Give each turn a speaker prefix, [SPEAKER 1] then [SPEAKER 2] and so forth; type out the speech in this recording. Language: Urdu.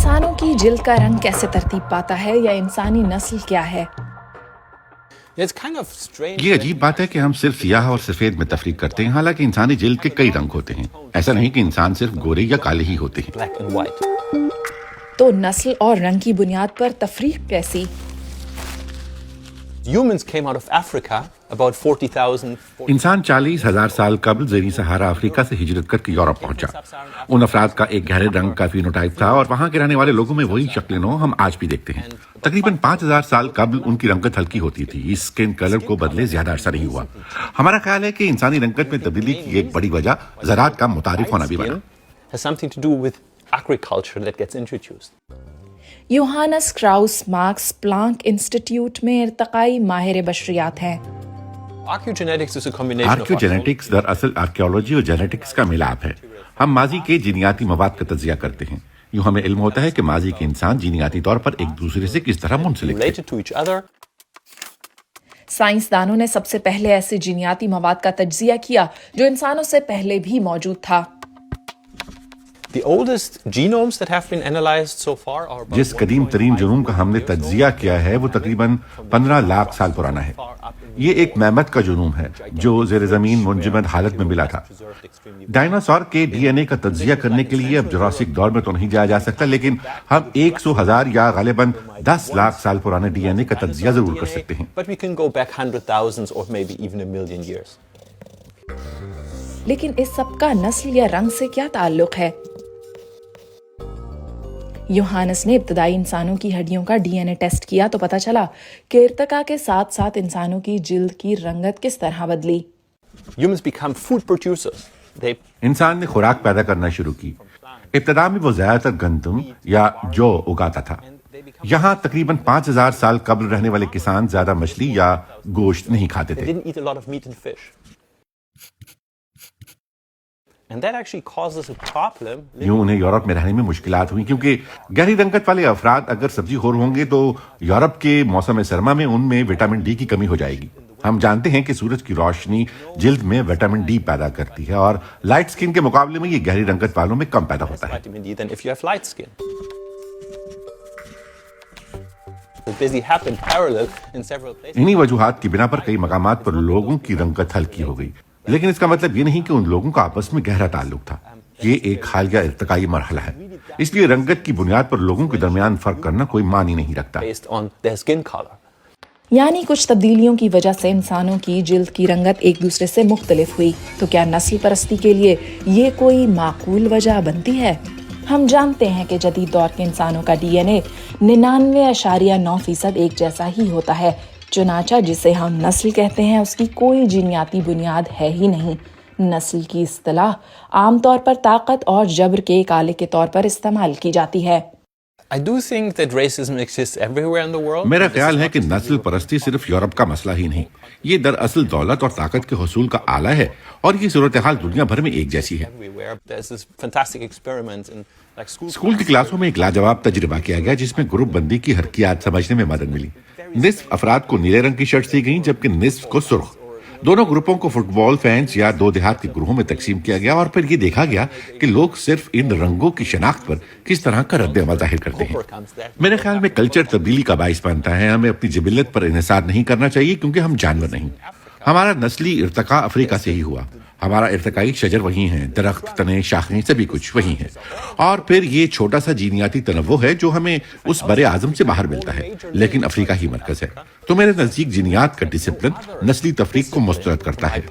[SPEAKER 1] انسانوں کی جلد کا رنگ کیسے ترتیب پاتا ہے یا انسانی نسل کیا ہے؟
[SPEAKER 2] یہ عجیب بات ہے کہ ہم صرف سیاہ اور سفید میں تفریق کرتے ہیں، حالانکہ انسانی جلد کے کئی رنگ ہوتے ہیں۔ ایسا نہیں کہ انسان صرف گورے یا کالے ہی ہوتے ہیں۔
[SPEAKER 1] تو نسل اور رنگ کی بنیاد پر تفریق کیسی؟
[SPEAKER 2] انسان 40,000 سال قبل زیر صحارا افریقہ سے ہجرت کر کے یورپ پہنچا۔ ان افراد کا ایک گہرے رنگ کا فینوٹائپ تھا اور وہاں کے رہنے والے لوگوں میں وہی شکل نو ہم آج بھی دیکھتے ہیں۔ تقریباً 5,000 سال قبل ان کی رنگت ہلکی ہوتی تھی۔ اس اسکن کلر کو بدلے زیادہ عرصہ نہیں ہوا۔ ہمارا خیال ہے کہ انسانی رنگت میں تبدیلی کی ایک بڑی وجہ زراعت کا متعارف ہونا بھی بنا۔
[SPEAKER 1] یوہانس کراؤس ماکس پلانک انسٹیٹیوٹ میں ارتقائی ماہر بشریات ہیں۔
[SPEAKER 2] آرکیوجینیٹکس دراصل آرکیولوجی اور جینیٹکس کا ملاپ ہے۔ ہم ماضی کے جینیاتی مواد کا تجزیہ کرتے ہیں۔ یوں ہمیں علم ہوتا ہے کہ ماضی کے انسان جینیاتی طور پر ایک دوسرے سے کس طرح منسلک تھے۔
[SPEAKER 1] سائنسدانوں نے سب سے پہلے ایسے جینیاتی مواد کا تجزیہ کیا جو انسانوں سے پہلے بھی موجود تھا۔
[SPEAKER 2] جس قدیم ترین جنوم کا ہم نے تجزیہ کیا ہے وہ تقریباً 15 لاکھ سال پرانا ہے۔ یہ ایک میمت کا جنوم ہے جو زیر زمین منجمد حالت میں ملا تھا۔ ڈائناسور کے ڈی این اے کا تجزیہ کرنے کے لیے اب جوراسک دور میں تو نہیں جایا جا سکتا، لیکن ہم 100,000 یا غالباً 10 لاکھ سال پرانے ڈی این اے کا تجزیہ ضرور کر سکتے ہیں۔
[SPEAKER 1] لیکن اس سب کا نسل یا رنگ سے کیا تعلق ہے؟ یوہانس نے ابتدائی انسانوں کی ہڈیوں کا ڈی این اے ٹیسٹ کیا تو پتہ چلا کہ ارتقاء کے ساتھ ساتھ انسانوں کی جلد کی رنگت کس طرح بدلی۔
[SPEAKER 2] انسان نے خوراک پیدا کرنا شروع کی۔ ابتدا میں وہ زیادہ تر گندم یا جو اگاتا تھا۔ یہاں تقریباً 5,000 سال قبل رہنے والے کسان زیادہ مچھلی یا گوشت نہیں کھاتے تھے۔ یوں انہیں یورپ میں رہنے میں مشکلات ہوئی، کیونکہ گہری رنگت والے افراد اگر سبزی خور ہوں گے تو یورپ کے موسم سرما میں ان میں وٹامن ڈی کی کمی ہو جائے گی۔ ہم جانتے ہیں کہ سورج کی روشنی جلد میں وٹامن ڈی پیدا کرتی ہے اور لائٹ سکن کے مقابلے میں یہ گہری رنگت والوں میں کم پیدا ہوتا ہے۔ انہی وجوہات کی بنا پر کئی مقامات پر لوگوں کی رنگت ہلکی ہو گئی، لیکن اس کا مطلب یہ نہیں کہ ان لوگوں کا آپس میں گہرا تعلق تھا۔ یہ ایک حالیہ ارتقائی مرحلہ ہے، اس لیے رنگت کی بنیاد پر لوگوں کے درمیان فرق کرنا کوئی معنی نہیں رکھتا۔
[SPEAKER 1] یعنی کچھ تبدیلیوں کی وجہ سے انسانوں کی جلد کی رنگت ایک دوسرے سے مختلف ہوئی، تو کیا نسل پرستی کے لیے یہ کوئی معقول وجہ بنتی ہے؟ ہم جانتے ہیں کہ جدید دور کے انسانوں کا ڈی این اے 99.9% ایک جیسا ہی ہوتا ہے، چنانچہ جسے ہم نسل کہتے ہیں اس کی کوئی جینیاتی بنیاد ہے ہی نہیں۔ نسل کی اصطلاح عام طور پر طاقت اور جبر کے ایک آلے کے طور پر استعمال کی جاتی ہے۔
[SPEAKER 2] میرا خیال ہے کہ نسل پرستی صرف یورپ کا مسئلہ ہی نہیں، یہ دراصل دولت اور طاقت کے حصول کا آلہ ہے، اور یہ صورتحال دنیا بھر میں ایک جیسی ہے۔ اسکول کی کلاسوں میں ایک لاجواب تجربہ کیا گیا جس میں گروپ بندی کی حرکیات سمجھنے میں مدد ملی۔ نصف افراد کو نیلے رنگ کی شرٹ دی گئیں جبکہ نصف کو سرخ۔ دونوں گروپوں کو فٹ بال فینس یا دو دیہات کے گروہوں میں تقسیم کیا گیا اور پھر یہ دیکھا گیا کہ لوگ صرف ان رنگوں کی شناخت پر کس طرح کا رد عمل ظاہر کرتے ہیں۔ میرے خیال میں کلچر تبدیلی کا باعث بنتا ہے۔ ہمیں اپنی جبلت پر انحصار نہیں کرنا چاہیے کیونکہ ہم جانور نہیں۔ ہمارا نسلی ارتقاء افریقہ سے ہی ہوا۔ ہمارا ارتقائی شجر وہی ہیں، درخت، تنے، شاخیں، سبھی کچھ وہی ہیں، اور پھر یہ چھوٹا سا جینیاتی تنوع ہے جو ہمیں اس بر اعظم سے باہر ملتا ہے، لیکن افریقہ ہی مرکز ہے۔ تو میرے نزدیک جینیات کا ڈسپلن نسلی تفریق کو مسترد کرتا ہے۔